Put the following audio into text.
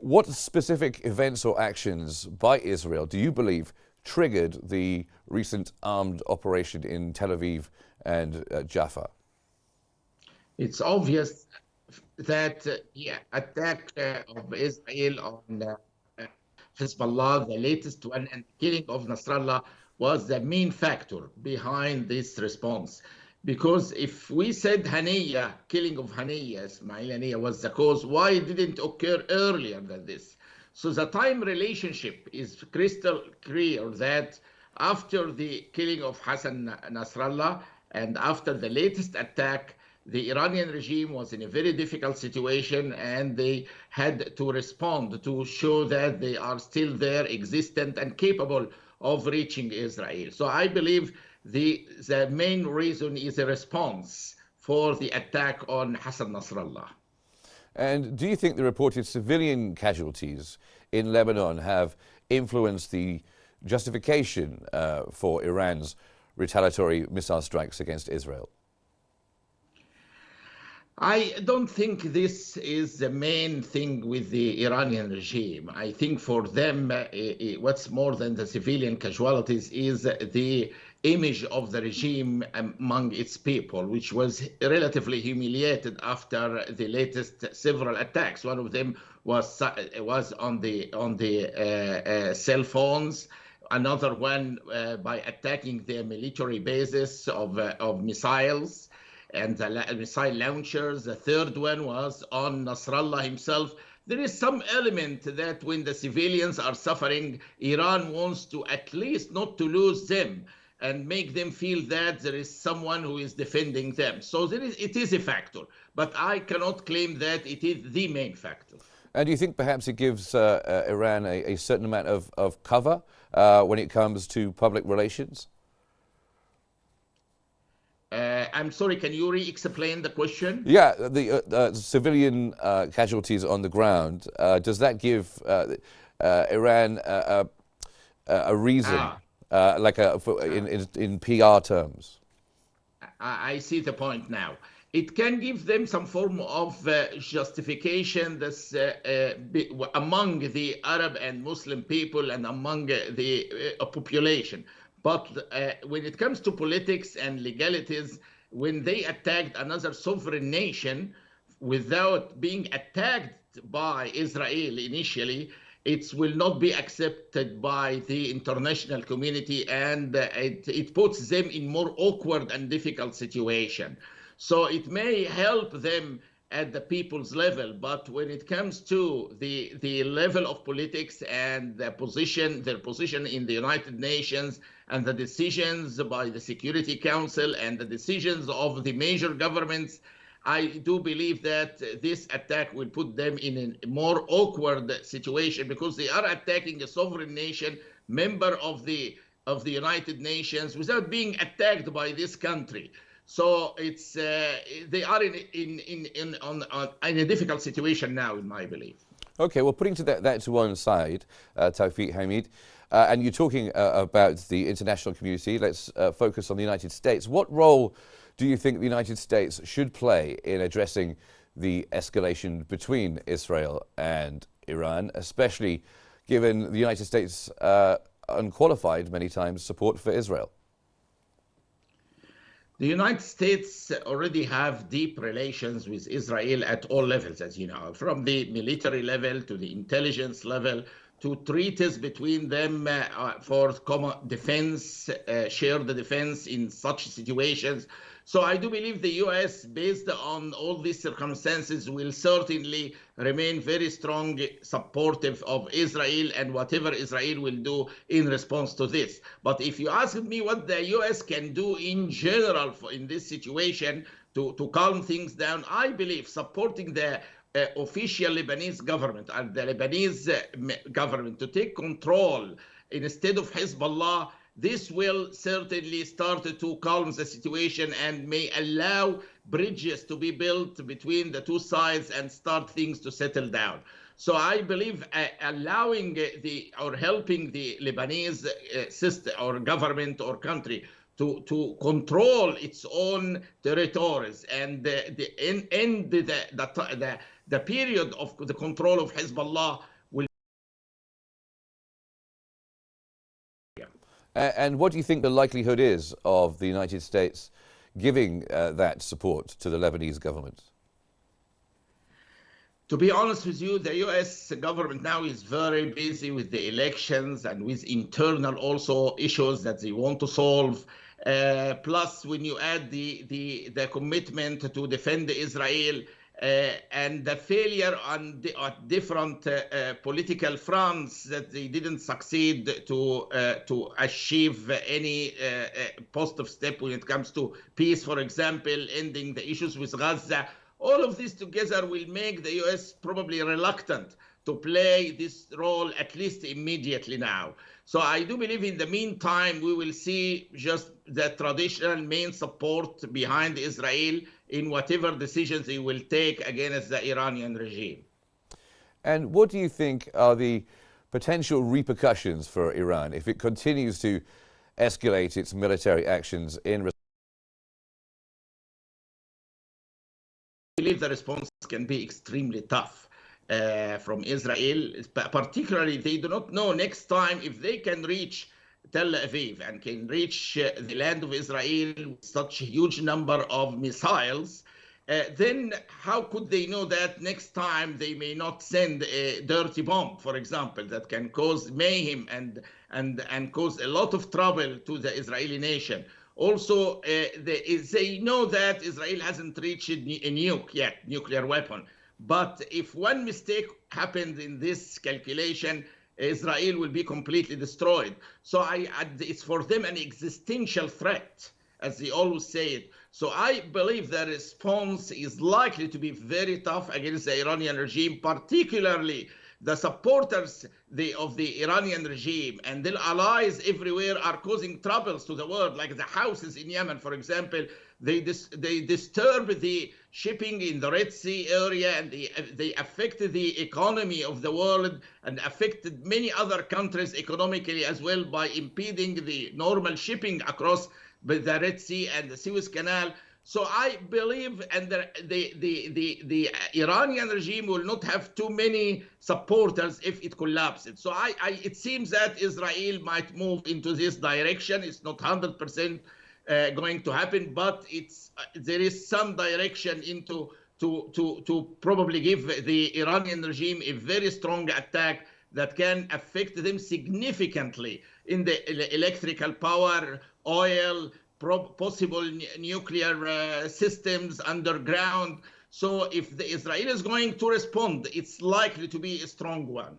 What specific events or actions by Israel do you believe triggered the recent armed operation in Tel Aviv and Jaffa? It's obvious that the attack of Israel on Hezbollah, the latest one, and the killing of Nasrallah was the main factor behind this response. Because if we said Haniya, killing of Haniya, Ismail Haniya was the cause, why didn't it occur earlier than this? So the time relationship is crystal clear that after the killing of Hassan Nasrallah and after the latest attack, the Iranian regime was in a very difficult situation and they had to respond to show that they are still there, existent and capable of reaching Israel. So I believe the main reason is a response for the attack on Hassan Nasrallah. And do you think the reported civilian casualties in Lebanon have influenced the justification for Iran's retaliatory missile strikes against Israel? I don't think this is the main thing with the Iranian regime. I think for them, what's more than the civilian casualties is the image of the regime among its people, which was relatively humiliated after the latest several attacks. One of them was on the cell phones. Another one by attacking their military bases of missiles and the missile launchers. The third one was on Nasrallah himself. There is some element that when the civilians are suffering, Iran wants to at least not to lose them and make them feel that there is someone who is defending them. So it is a factor, but I cannot claim that it is the main factor. And do you think perhaps it gives Iran a certain amount of cover when it comes to public relations? I'm sorry, can you re-explain the question? Yeah, the civilian casualties on the ground, does that give Iran a reason, in PR terms? I see the point now. It can give them some form of justification that's, among the Arab and Muslim people and among the population. But when it comes to politics and legalities, when they attacked another sovereign nation without being attacked by Israel initially, it will not be accepted by the international community, and it puts them in more awkward and difficult situation. So it may help them at the people's level, but when it comes to the level of politics and their position in the United Nations and the decisions by the Security Council and the decisions of the major governments, I do believe that this attack will put them in a more awkward situation because they are attacking a sovereign nation, member of the United Nations, without being attacked by this country. So it's they are in a difficult situation now, in my belief. Okay, well, putting that to one side, Tawfik Hamid, and you're talking about the international community. Let's focus on the United States. What role do you think the United States should play in addressing the escalation between Israel and Iran, especially given the United States' unqualified, many times, support for Israel? The United States already have deep relations with Israel at all levels, as you know, from the military level to the intelligence level to treaties between them for common defense, shared defense in such situations. So I do believe the U.S., based on all these circumstances, will certainly remain very strong supportive of Israel and whatever Israel will do in response to this. But if you ask me what the U.S. can do in general in this situation to calm things down, I believe supporting the official Lebanese government and the Lebanese government to take control instead of Hezbollah. This will certainly start to calm the situation and may allow bridges to be built between the two sides and start things to settle down. So I believe allowing or helping the Lebanese system or government or country to control its own territories and end the period of the control of Hezbollah And what do you think the likelihood is of the United States giving that support to the Lebanese government? To be honest with you, the US government now is very busy with the elections and with internal also issues that they want to solve. Plus, when you add the commitment to defend Israel and the failure on different political fronts that they didn't succeed to achieve any positive step when it comes to peace, for example, ending the issues with Gaza. All of this together will make the US probably reluctant to play this role, at least immediately now. So I do believe in the meantime, we will see just the traditional main support behind Israel in whatever decisions they will take against the Iranian regime. And what do you think are the potential repercussions for Iran if it continues to escalate its military actions in response? I believe the response can be extremely tough from Israel. Particularly, they do not know next time if they can reach Tel Aviv and can reach the land of Israel with such a huge number of missiles. Then how could they know that next time they may not send a dirty bomb, for example, that can cause mayhem and cause a lot of trouble to the Israeli nation? Also, they know that Israel hasn't reached a nuke yet, nuclear weapon. But if one mistake happened in this calculation, Israel will be completely destroyed. So it's for them an existential threat, as they always say it. So I believe the response is likely to be very tough against the Iranian regime, particularly the supporters of the Iranian regime and their allies everywhere are causing troubles to the world, like the Houthis in Yemen, for example. They disturb the shipping in the Red Sea area, and they affected the economy of the world and affected many other countries economically as well by impeding the normal shipping across the Red Sea and the Suez Canal. So I believe, and the Iranian regime will not have too many supporters if it collapses. So it seems that Israel might move into this direction. It's not 100% going to happen, but there is some direction into to probably give the Iranian regime a very strong attack that can affect them significantly in the electrical power, oil, possible nuclear systems underground. So if Israel is going to respond, it's likely to be a strong one.